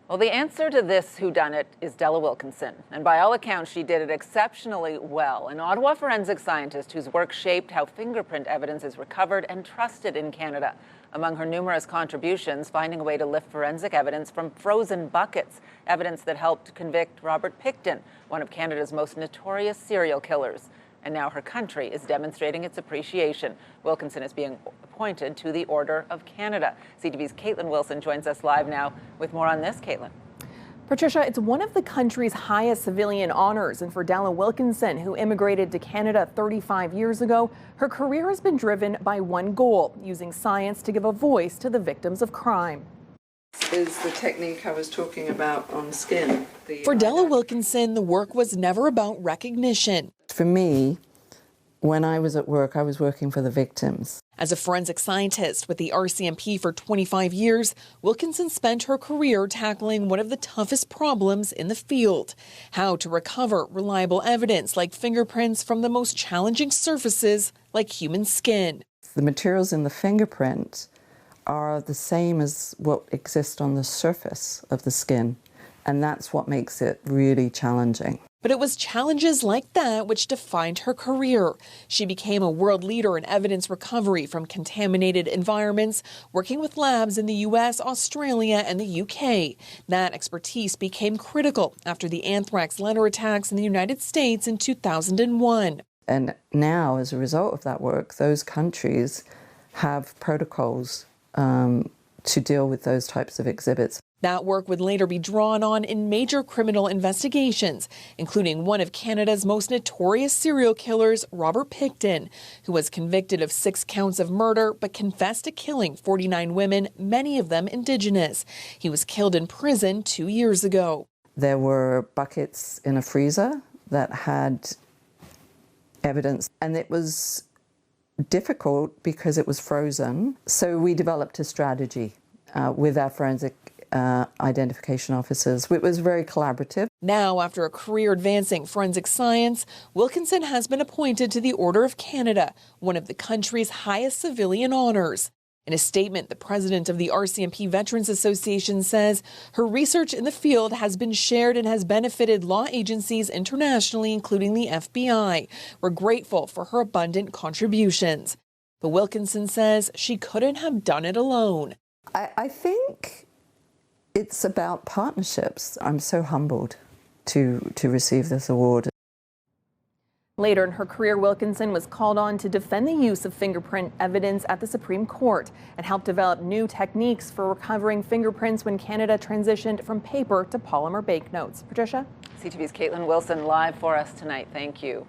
Well, the answer to this whodunit is Della Wilkinson. And by all accounts, she did it exceptionally well. An Ottawa forensic scientist whose work shaped how fingerprint evidence is recovered and trusted in Canada. Among her numerous contributions, finding a way to lift forensic evidence from frozen buckets, evidence that helped convict Robert Pickton, one of Canada's most notorious serial killers. And now her country is demonstrating its appreciation. Wilkinson is being appointed to the Order of Canada. CTV's Katelyn Wilson joins us live now with more on this. Katelyn. Patricia, it's one of the country's highest civilian honors, and for Della Wilkinson, who immigrated to Canada 35 years ago, her career has been driven by one goal: using science to give a voice to the victims of crime. Is the technique I was talking about on skin. For Della Wilkinson, the work was never about recognition. For me, when I was at work, I was working for the victims. As a forensic scientist with the RCMP for 25 years, Wilkinson spent her career tackling one of the toughest problems in the field: how to recover reliable evidence like fingerprints from the most challenging surfaces like human skin. The materials in the fingerprint are the same as what exists on the surface of the skin, and that's what makes it really challenging. But it was challenges like that which defined her career. She became a world leader in evidence recovery from contaminated environments, working with labs in the US, Australia, and the UK. That expertise became critical after the anthrax letter attacks in the United States in 2001. And now, as a result of that work, those countries have protocols to deal with those types of exhibits. That work would later be drawn on in major criminal investigations, including one of Canada's most notorious serial killers, Robert Pickton, who was convicted of 6 counts of murder but confessed to killing 49 women, many of them Indigenous. He was killed in prison 2 years ago. There were buckets in a freezer that had evidence, and it was difficult because it was frozen. So we developed a strategy with our forensic identification officers. It was very collaborative. Now, after a career advancing forensic science, Wilkinson has been appointed to the Order of Canada, one of the country's highest civilian honors. In a statement, the president of the RCMP Veterans Association says her research in the field has been shared and has benefited law agencies internationally, including the FBI. We're grateful for her abundant contributions. But Wilkinson says she couldn't have done it alone. I think it's about partnerships. I'm so humbled to receive this award. Later in her career, Wilkinson was called on to defend the use of fingerprint evidence at the Supreme Court and helped develop new techniques for recovering fingerprints when Canada transitioned from paper to polymer banknotes. Patricia? CTV's Katelyn Wilson live for us tonight. Thank you.